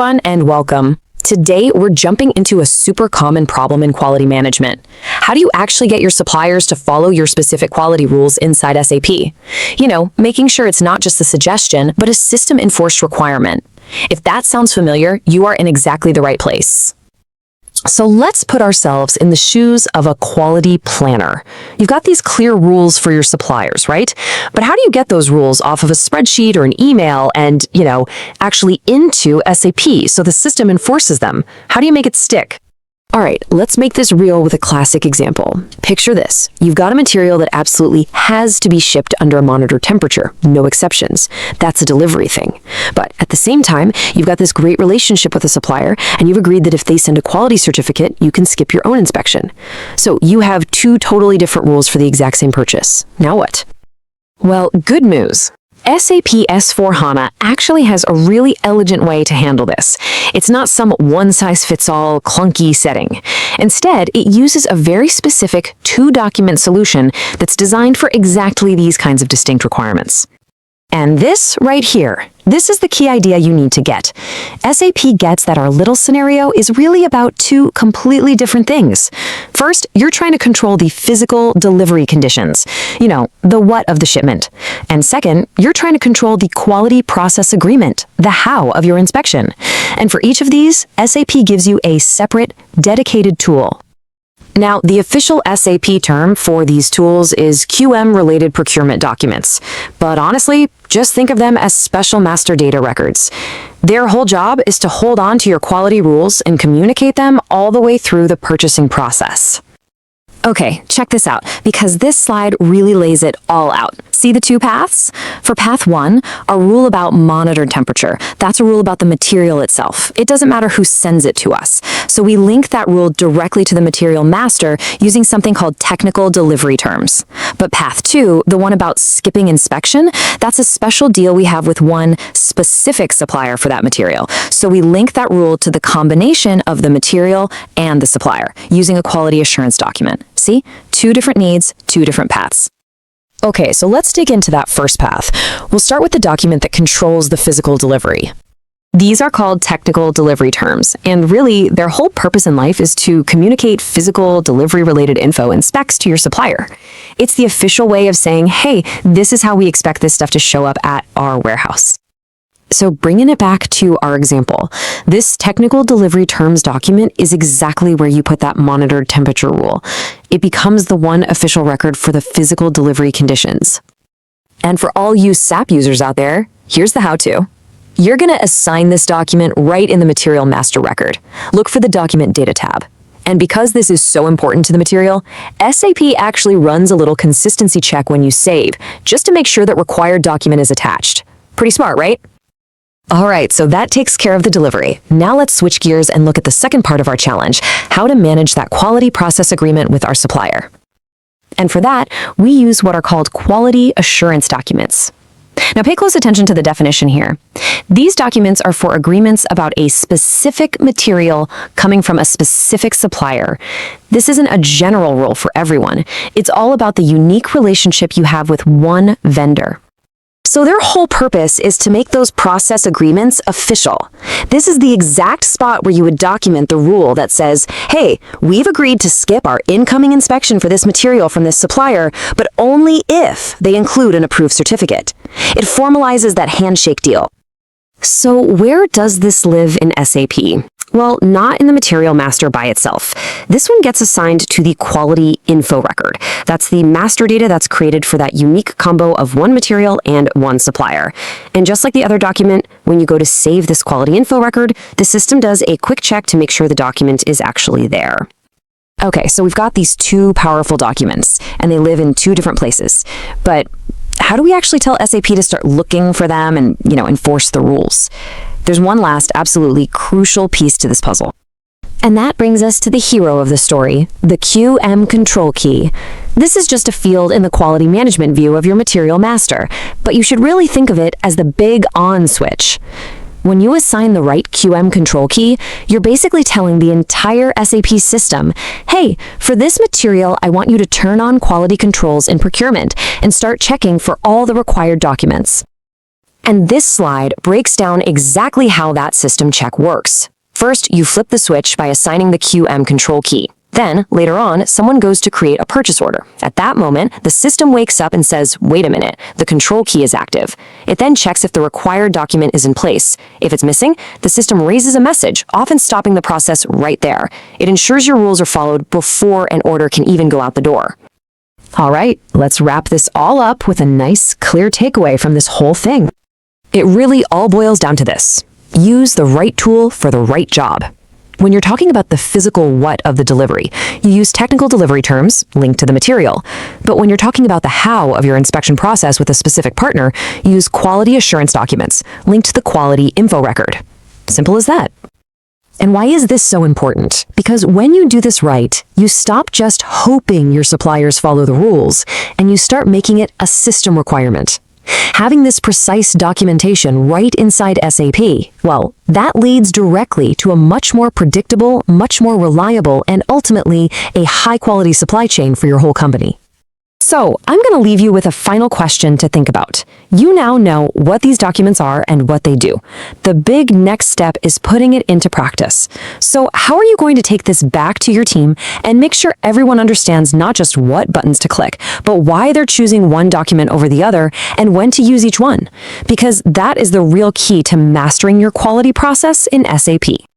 Everyone, and welcome. Today, we're jumping into a super common problem in quality management. How do you actually get your suppliers to follow your specific quality rules inside SAP? You know, making sure it's not just a suggestion, but a system-enforced requirement. If that sounds familiar, you are in exactly the right place. So let's put ourselves in the shoes of a quality planner. You've got these clear rules for your suppliers, right? But how do you get those rules off of a spreadsheet or an email and, actually into SAP so the system enforces them? How do you make it stick? All right, let's make this real with a classic example. Picture this. You've got a material that absolutely has to be shipped under a monitored temperature, no exceptions. That's a delivery thing. But at the same time, you've got this great relationship with a supplier, and you've agreed that if they send a quality certificate, you can skip your own inspection. So you have two totally different rules for the exact same purchase. Now what? Well, good news. SAP S4HANA actually has a really elegant way to handle this. It's not some one-size-fits-all clunky setting. Instead, it uses a very specific two-document solution that's designed for exactly these kinds of distinct requirements. And this right here, this is the key idea you need to get. SAP gets that our little scenario is really about two completely different things. First, you're trying to control the physical delivery conditions, the what of the shipment. And second, you're trying to control the quality process agreement, the how of your inspection. And for each of these, SAP gives you a separate, dedicated tool. Now, the official SAP term for these tools is QM-related procurement documents. But honestly, just think of them as special master data records. Their whole job is to hold on to your quality rules and communicate them all the way through the purchasing process. Okay, check this out, because this slide really lays it all out. See the two paths? For path 1, a rule about monitored temperature. That's a rule about the material itself. It doesn't matter who sends it to us. So we link that rule directly to the material master using something called technical delivery terms. But path 2, the one about skipping inspection, that's a special deal we have with one specific supplier for that material. So we link that rule to the combination of the material and the supplier using a quality assurance document. See? Two different needs, two different paths. Okay, so let's dig into that first path. We'll start with the document that controls the physical delivery. These are called technical delivery terms, and really, their whole purpose in life is to communicate physical delivery-related info and specs to your supplier. It's the official way of saying, hey, this is how we expect this stuff to show up at our warehouse. So bringing it back to our example, this technical delivery terms document is exactly where you put that monitored temperature rule. It becomes the one official record for the physical delivery conditions. And for all you SAP users out there, here's the how-to. You're going to assign this document right in the material master record. Look for the document data tab. And because this is so important to the material, SAP actually runs a little consistency check when you save, just to make sure that required document is attached. Pretty smart, right? All right, so that takes care of the delivery. Now let's switch gears and look at the second part of our challenge, how to manage that quality process agreement with our supplier. And for that, we use what are called quality assurance documents. Now pay close attention to the definition here. These documents are for agreements about a specific material coming from a specific supplier. This isn't a general rule for everyone. It's all about the unique relationship you have with one vendor. So their whole purpose is to make those process agreements official. This is the exact spot where you would document the rule that says, hey, we've agreed to skip our incoming inspection for this material from this supplier, but only if they include an approved certificate. It formalizes that handshake deal. So where does this live in SAP? Well, not in the material master by itself. This one gets assigned to the quality info record. That's the master data that's created for that unique combo of one material and one supplier. And just like the other document, when you go to save this quality info record, the system does a quick check to make sure the document is actually there. Okay, so we've got these two powerful documents, and they live in two different places. But how do we actually tell SAP to start looking for them and, enforce the rules? There's one last absolutely crucial piece to this puzzle. And that brings us to the hero of the story, the QM control key. This is just a field in the quality management view of your material master, but you should really think of it as the big on switch. When you assign the right QM control key, you're basically telling the entire SAP system, hey, for this material, I want you to turn on quality controls in procurement and start checking for all the required documents. And this slide breaks down exactly how that system check works. First, you flip the switch by assigning the QM control key. Then, later on, someone goes to create a purchase order. At that moment, the system wakes up and says, wait a minute, the control key is active. It then checks if the required document is in place. If it's missing, the system raises a message, often stopping the process right there. It ensures your rules are followed before an order can even go out the door. All right, let's wrap this all up with a nice, clear takeaway from this whole thing. It really all boils down to this. Use the right tool for the right job. When you're talking about the physical what of the delivery, you use technical delivery terms linked to the material. But when you're talking about the how of your inspection process with a specific partner, you use quality assurance documents linked to the quality info record. Simple as that. And why is this so important? Because when you do this right, you stop just hoping your suppliers follow the rules, and you start making it a system requirement. Having this precise documentation right inside SAP, well, that leads directly to a much more predictable, much more reliable, and ultimately a high-quality supply chain for your whole company. So, I'm going to leave you with a final question to think about. You now know what these documents are and what they do. The big next step is putting it into practice. So, how are you going to take this back to your team and make sure everyone understands not just what buttons to click, but why they're choosing one document over the other and when to use each one? Because that is the real key to mastering your quality process in SAP.